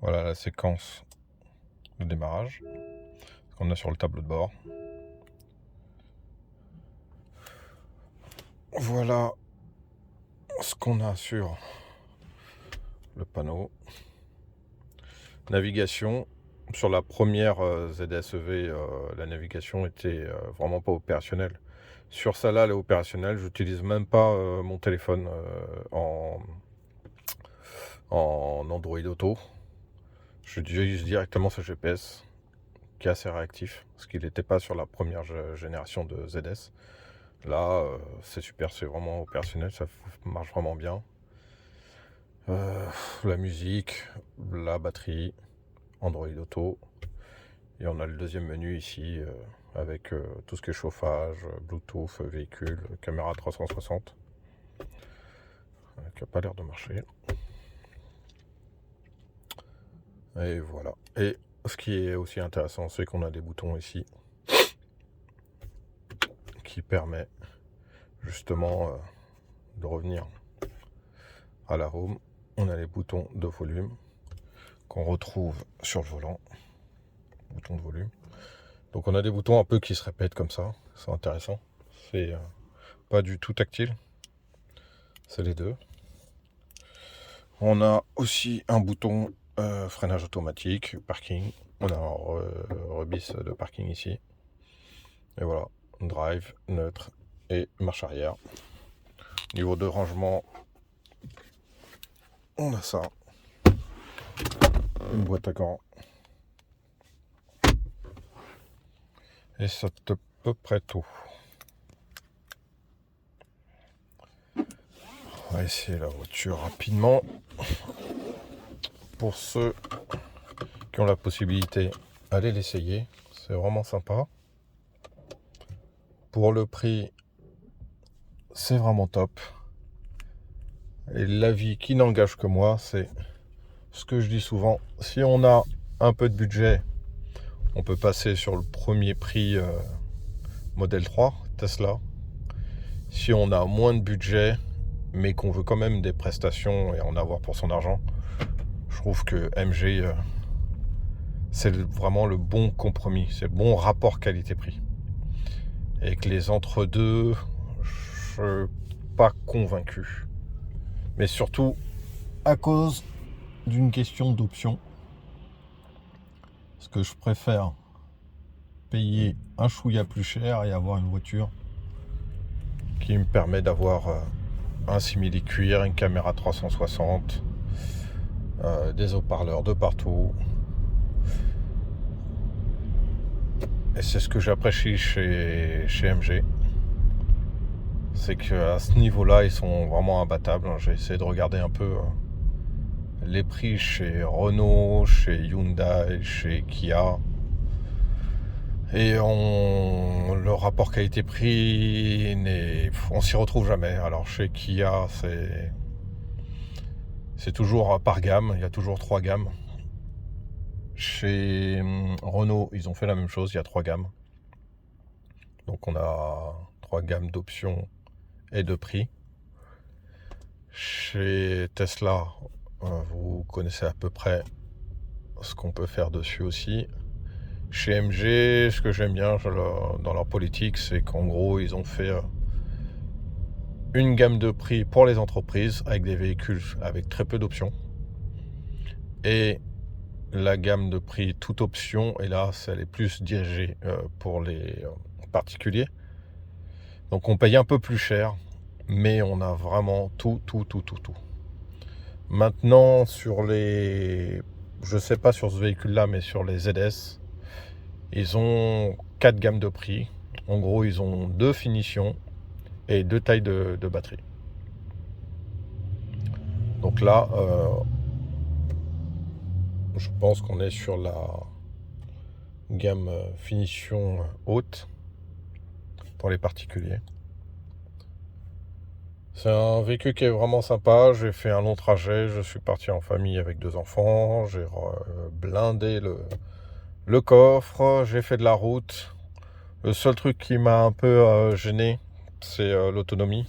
Voilà la séquence de démarrage qu'on a sur le tableau de bord. Voilà ce qu'on a sur le panneau. Navigation. Sur la première ZSEV, la navigation était vraiment pas opérationnelle. Sur celle-là, elle est opérationnelle. J'utilise même pas mon téléphone en Android Auto. J'utilise directement ce GPS qui est assez réactif parce qu'il n'était pas sur la première génération de ZS. Là, c'est super, c'est vraiment opérationnel, ça marche vraiment bien. La musique, la batterie, Android Auto. Et on a le deuxième menu ici avec tout ce qui est chauffage, Bluetooth, véhicule, caméra 360. Qui n'a pas l'air de marcher. Et voilà. Et ce qui est aussi intéressant, c'est qu'on a des boutons ici qui permet justement de revenir à la home. On a les boutons de volume qu'on retrouve sur le volant. Bouton de volume. Donc on a des boutons un peu qui se répètent comme ça. C'est intéressant. C'est pas du tout tactile. C'est les deux. On a aussi un bouton freinage automatique, parking. On a un rebis de parking ici. Et voilà. Drive, neutre et marche arrière. Niveau de rangement, on a ça. Une boîte à gants. Et c'est à peu près tout. On va essayer la voiture rapidement. Pour ceux qui ont la possibilité, allez l'essayer. C'est vraiment sympa. Pour le prix, c'est vraiment top. Et l'avis qui n'engage que moi, c'est ce que je dis souvent. Si on a un peu de budget, on peut passer sur le premier prix Model 3, Tesla. Si on a moins de budget, mais qu'on veut quand même des prestations et en avoir pour son argent, je trouve que MG, c'est vraiment le bon compromis. C'est le bon rapport qualité-prix. Et que les entre-deux, je suis pas convaincu. Mais surtout, à cause d'une question d'option. Parce que je préfère payer un chouïa plus cher et avoir une voiture qui me permet d'avoir un simili-cuir, une caméra 360, des haut-parleurs de partout. Et c'est ce que j'apprécie chez MG. C'est qu'à ce niveau-là, ils sont vraiment imbattables. J'ai essayé de regarder un peu les prix chez Renault, chez Hyundai, chez Kia. Et le rapport qualité-prix, on s'y retrouve jamais. Alors chez Kia, c'est toujours par gamme, il y a toujours 3 gammes. Chez Renault, ils ont fait la même chose, il y a 3 gammes. Donc on a 3 gammes d'options et de prix. Chez Tesla, vous connaissez à peu près ce qu'on peut faire dessus aussi. Chez MG, ce que j'aime bien dans leur politique, c'est qu'en gros, ils ont fait une gamme de prix pour les entreprises avec des véhicules avec très peu d'options. Et la gamme de prix toute option, et là, elle est plus dirigée pour les particuliers. Donc on paye un peu plus cher, mais on a vraiment tout. Maintenant, je sais pas sur ce véhicule-là, mais sur les ZS, ils ont 4 gammes de prix. En gros, ils ont 2 finitions et 2 tailles de batterie. Donc là, je pense qu'on est sur la gamme finition haute pour les particuliers. C'est un véhicule qui est vraiment sympa. J'ai fait un long trajet. Je suis parti en famille avec 2 enfants. J'ai blindé le coffre. J'ai fait de la route. Le seul truc qui m'a un peu gêné, c'est l'autonomie.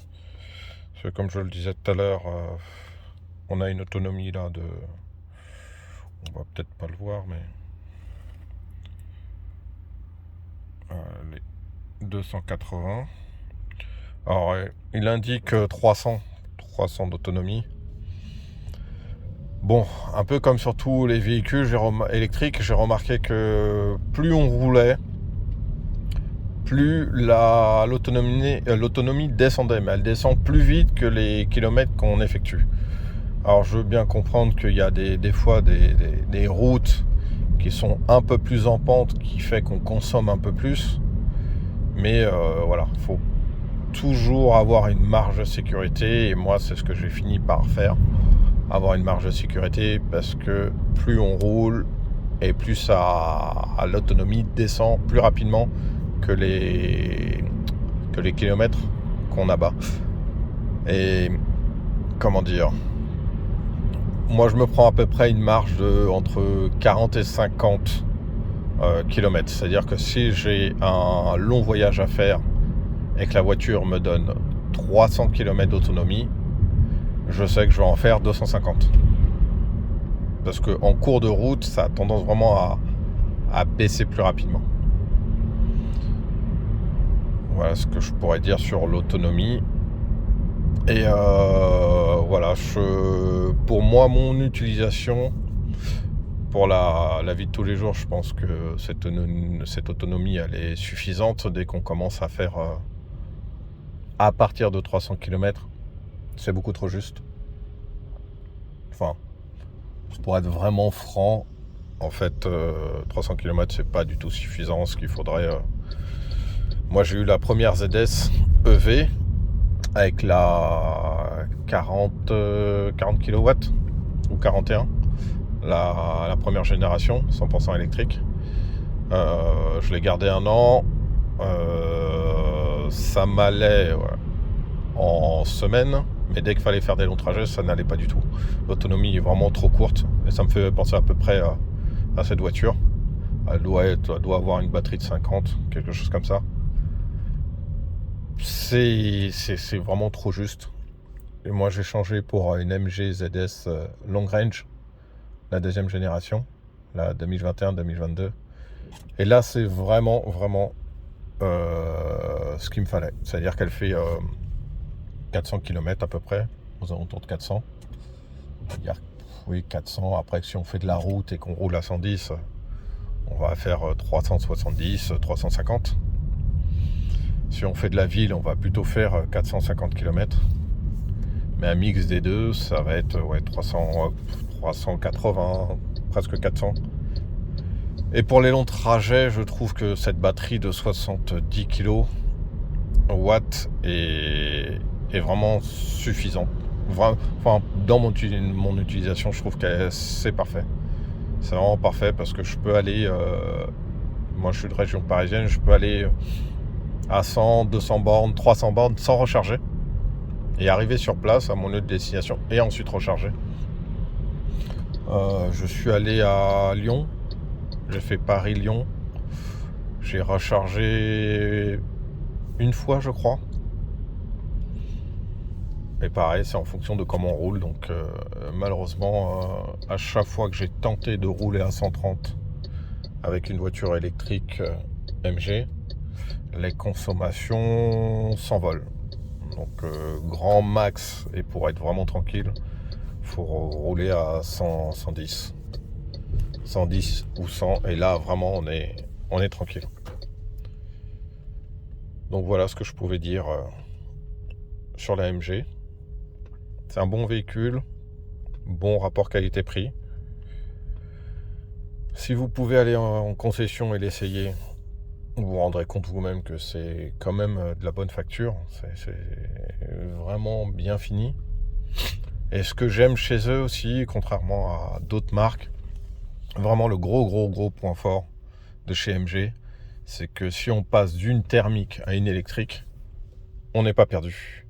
Parce que comme je le disais tout à l'heure, on a une autonomie là On va peut-être pas le voir, mais les 280. Alors, il indique 300 d'autonomie. Bon, un peu comme sur tous les véhicules électriques, j'ai remarqué que plus on roulait, plus l'autonomie descendait, mais elle descend plus vite que les kilomètres qu'on effectue. Alors je veux bien comprendre qu'il y a des fois des routes qui sont un peu plus en pente, qui fait qu'on consomme un peu plus, mais voilà, il faut toujours avoir une marge de sécurité, et moi c'est ce que j'ai fini par faire, avoir une marge de sécurité, parce que plus on roule et plus l'autonomie descend plus rapidement que les kilomètres qu'on abat. Et comment dire, moi je me prends à peu près une marge de entre 40 et 50 kilomètres. C'est-à-dire que si j'ai un long voyage à faire et que la voiture me donne 300 km d'autonomie, je sais que je vais en faire 250. Parce qu'en cours de route, ça a tendance vraiment à baisser plus rapidement. Voilà ce que je pourrais dire sur l'autonomie. Et voilà, pour moi, mon utilisation, pour la vie de tous les jours, je pense que cette autonomie, elle est suffisante dès qu'on commence à faire à partir de 300 km. C'est beaucoup trop juste. Enfin, pour être vraiment franc, en fait, 300 km, c'est pas du tout suffisant. Ce qu'il faudrait... Moi, j'ai eu la première ZS EV avec la 40 kW ou 41, la première génération, 100% électrique. Je l'ai gardé un an. Ça m'allait en semaine, mais dès qu'il fallait faire des longs trajets, ça n'allait pas du tout. L'autonomie est vraiment trop courte, et ça me fait penser à peu près à cette voiture. Elle doit avoir une batterie de 50, quelque chose comme ça. C'est vraiment trop juste. Et moi, j'ai changé pour une MG ZS Long Range, la deuxième génération, la 2021-2022. Et là, c'est vraiment ce qu'il me fallait. C'est-à-dire qu'elle fait 400 km à peu près, aux alentours de 400. Oui, 400. Après, si on fait de la route et qu'on roule à 110, on va faire 370, 350. Si on fait de la ville, on va plutôt faire 450 km. Mais un mix des deux, ça va être 380, presque 400. Et pour les longs trajets, je trouve que cette batterie de 70 kW est vraiment suffisante. Enfin, dans mon utilisation, je trouve que c'est parfait. C'est vraiment parfait parce que je peux aller... moi, je suis de région parisienne, je peux aller à 100, 200 bornes, 300 bornes sans recharger. Et arriver sur place à mon lieu de destination et ensuite recharger. Je suis allé à Lyon. J'ai fait Paris-Lyon. J'ai rechargé une fois, je crois. Et pareil, c'est en fonction de comment on roule. Donc malheureusement, à chaque fois que j'ai tenté de rouler à 130 avec une voiture électrique MG, les consommations s'envolent. Donc grand max, et pour être vraiment tranquille, faut rouler à 100, 110 ou 100, et là vraiment on est tranquille. Donc voilà ce que je pouvais dire sur la MG. C'est un bon véhicule, bon rapport qualité-prix. Si vous pouvez aller en concession et l'essayer, vous vous rendrez compte vous-même que c'est quand même de la bonne facture. C'est vraiment bien fini. Et ce que j'aime chez eux aussi, contrairement à d'autres marques, vraiment le gros point fort de chez MG, c'est que si on passe d'une thermique à une électrique, on n'est pas perdu.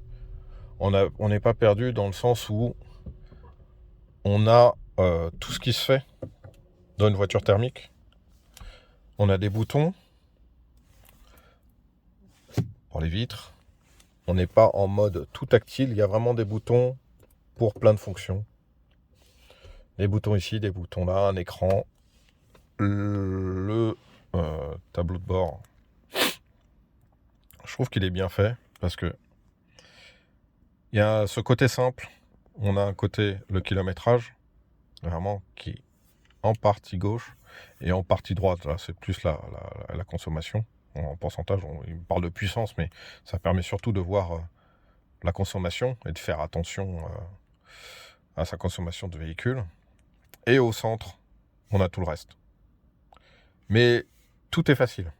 On n'est pas perdu dans le sens où on a tout ce qui se fait dans une voiture thermique. On a des boutons pour les vitres. On n'est pas en mode tout tactile. Il y a vraiment des boutons pour plein de fonctions. Des boutons ici, des boutons là, un écran, le tableau de bord. Je trouve qu'il est bien fait parce que il y a ce côté simple. On a un côté, le kilométrage, vraiment, qui est en partie gauche et en partie droite. Là, c'est plus la consommation. En pourcentage, il parle de puissance, mais ça permet surtout de voir la consommation et de faire attention à sa consommation de véhicule. Et au centre, on a tout le reste. Mais tout est facile,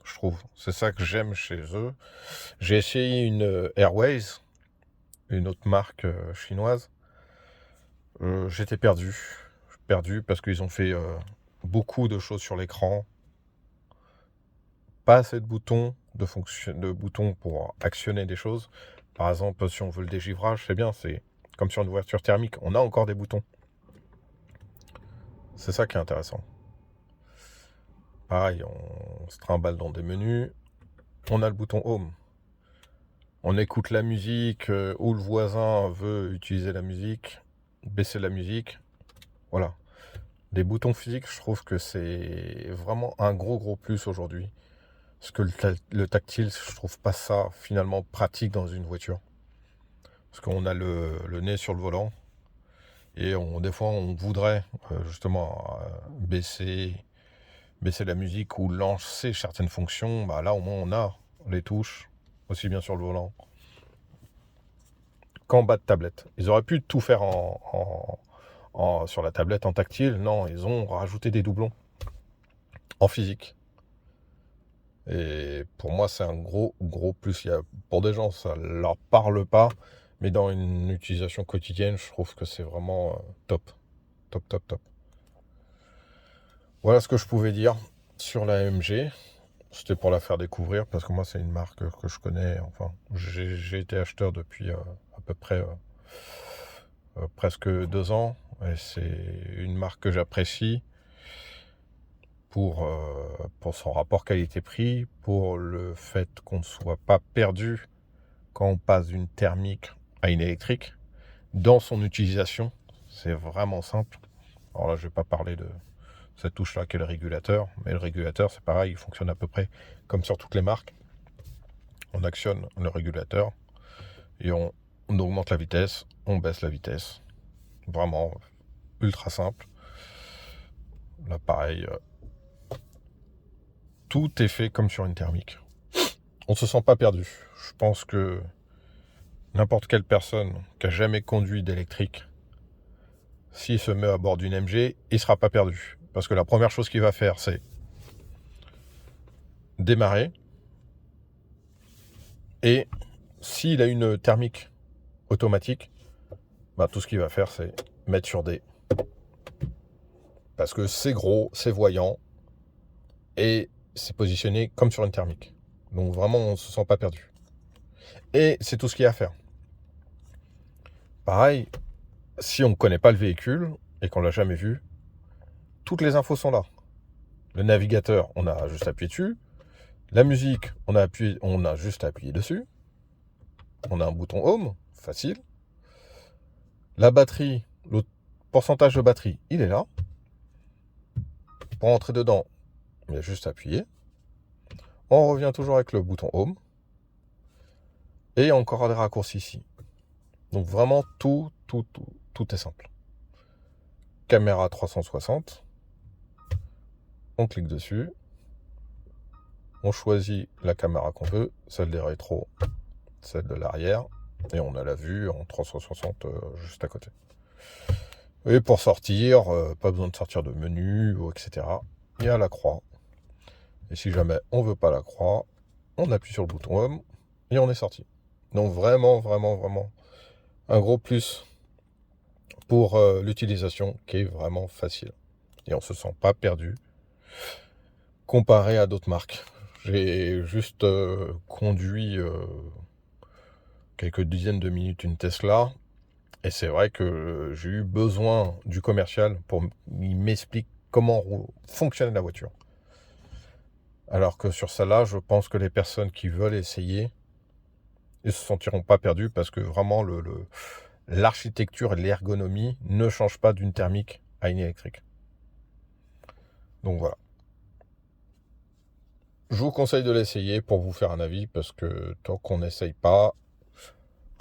je trouve. C'est ça que j'aime chez eux. J'ai essayé une Airways, une autre marque chinoise. J'étais perdu. Perdu parce qu'ils ont fait beaucoup de choses sur l'écran. Pas assez de boutons, de boutons pour actionner des choses. Par exemple, si on veut le dégivrage, c'est bien, c'est comme sur une voiture thermique, on a encore des boutons. C'est ça qui est intéressant. Pareil, on se trimballe dans des menus. On a le bouton Home. On écoute la musique, ou le voisin veut utiliser la musique, baisser la musique. Voilà. Des boutons physiques, je trouve que c'est vraiment un gros plus aujourd'hui. Parce que le tactile, je trouve pas ça finalement pratique dans une voiture. Parce qu'on a le nez sur le volant. Et des fois, on voudrait justement baisser la musique ou lancer certaines fonctions. Bah, là, au moins, on a les touches, aussi bien sur le volant qu'en bas de tablette. Ils auraient pu tout faire sur la tablette en tactile. Non, ils ont rajouté des doublons en physique. Et pour moi, c'est un gros plus. Pour des gens, ça leur parle pas. Mais dans une utilisation quotidienne, je trouve que c'est vraiment top. Top. Voilà ce que je pouvais dire sur la AMG. C'était pour la faire découvrir, parce que moi, c'est une marque que je connais. Enfin, j'ai été acheteur depuis à peu près presque 2 ans. Et c'est une marque que j'apprécie pour son rapport qualité-prix, pour le fait qu'on ne soit pas perdu quand on passe d'une thermique à une électrique. Dans son utilisation, c'est vraiment simple. Alors là, je ne vais pas parler de cette touche-là qui est le régulateur, mais le régulateur, c'est pareil, il fonctionne à peu près comme sur toutes les marques. On actionne le régulateur et on augmente la vitesse, on baisse la vitesse. Vraiment ultra simple. Là, pareil, tout est fait comme sur une thermique. On ne se sent pas perdu. Je pense que n'importe quelle personne qui a jamais conduit d'électrique, s'il se met à bord d'une MG, il ne sera pas perdu. Parce que la première chose qu'il va faire, c'est démarrer. Et s'il a une thermique automatique, bah, tout ce qu'il va faire, c'est mettre sur D. Parce que c'est gros, c'est voyant, et c'est positionné comme sur une thermique. Donc vraiment, on ne se sent pas perdu. Et c'est tout ce qu'il y a à faire. Pareil, si on ne connaît pas le véhicule, et qu'on ne l'a jamais vu, toutes les infos sont là. Le navigateur, on a juste appuyé dessus. La musique, on a juste appuyé dessus. On a un bouton Home, facile. La batterie, le pourcentage de batterie, il est là. Pour entrer dedans, il y a juste à appuyer. On revient toujours avec le bouton Home. Et encore des raccourcis ici. Donc vraiment, tout est simple. Caméra 360. On clique dessus. On choisit la caméra qu'on veut, celle des rétros, celle de l'arrière. Et on a la vue en 360 juste à côté. Et pour sortir, pas besoin de sortir de menu, etc. Il y a la croix. Et si jamais on ne veut pas la croix, on appuie sur le bouton Home et on est sorti. Donc vraiment un gros plus pour l'utilisation qui est vraiment facile. Et on ne se sent pas perdu comparé à d'autres marques. J'ai juste conduit quelques dizaines de minutes une Tesla. Et c'est vrai que j'ai eu besoin du commercial pour qu'il m'explique comment fonctionnait la voiture. Alors que sur celle-là, je pense que les personnes qui veulent essayer, ils ne se sentiront pas perdus parce que vraiment l'architecture et l'ergonomie ne changent pas d'une thermique à une électrique. Donc voilà. Je vous conseille de l'essayer pour vous faire un avis, parce que tant qu'on n'essaye pas,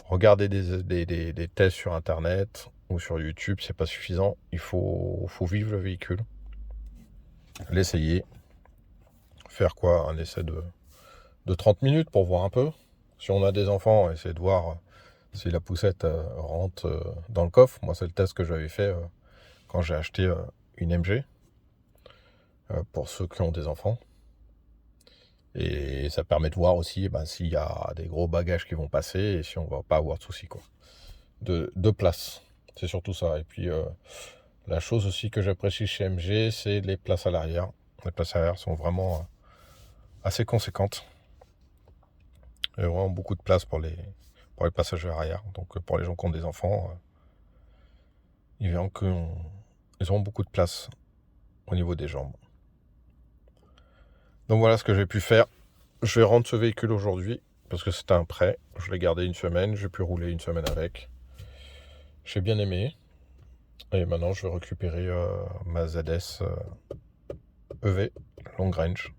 regarder des tests sur Internet ou sur YouTube, c'est pas suffisant. Il faut vivre le véhicule, l'essayer, faire quoi? Un essai de 30 minutes pour voir un peu. Si on a des enfants, essayer de voir si la poussette rentre dans le coffre. Moi, c'est le test que j'avais fait quand j'ai acheté une MG, pour ceux qui ont des enfants. Et ça permet de voir aussi s'il y a des gros bagages qui vont passer et si on va pas avoir de soucis, quoi. De place. C'est surtout ça. Et puis, la chose aussi que j'apprécie chez MG, c'est les places à l'arrière. Les places à l'arrière sont vraiment assez conséquentes. Il y a vraiment beaucoup de place pour les passagers arrière. Donc, pour les gens qui ont des enfants, ils verront qu'ils auront beaucoup de place au niveau des jambes. Donc voilà ce que j'ai pu faire. Je vais rendre ce véhicule aujourd'hui parce que c'était un prêt. Je l'ai gardé une semaine, j'ai pu rouler une semaine avec. J'ai bien aimé. Et maintenant je vais récupérer ma ZS EV Long Range.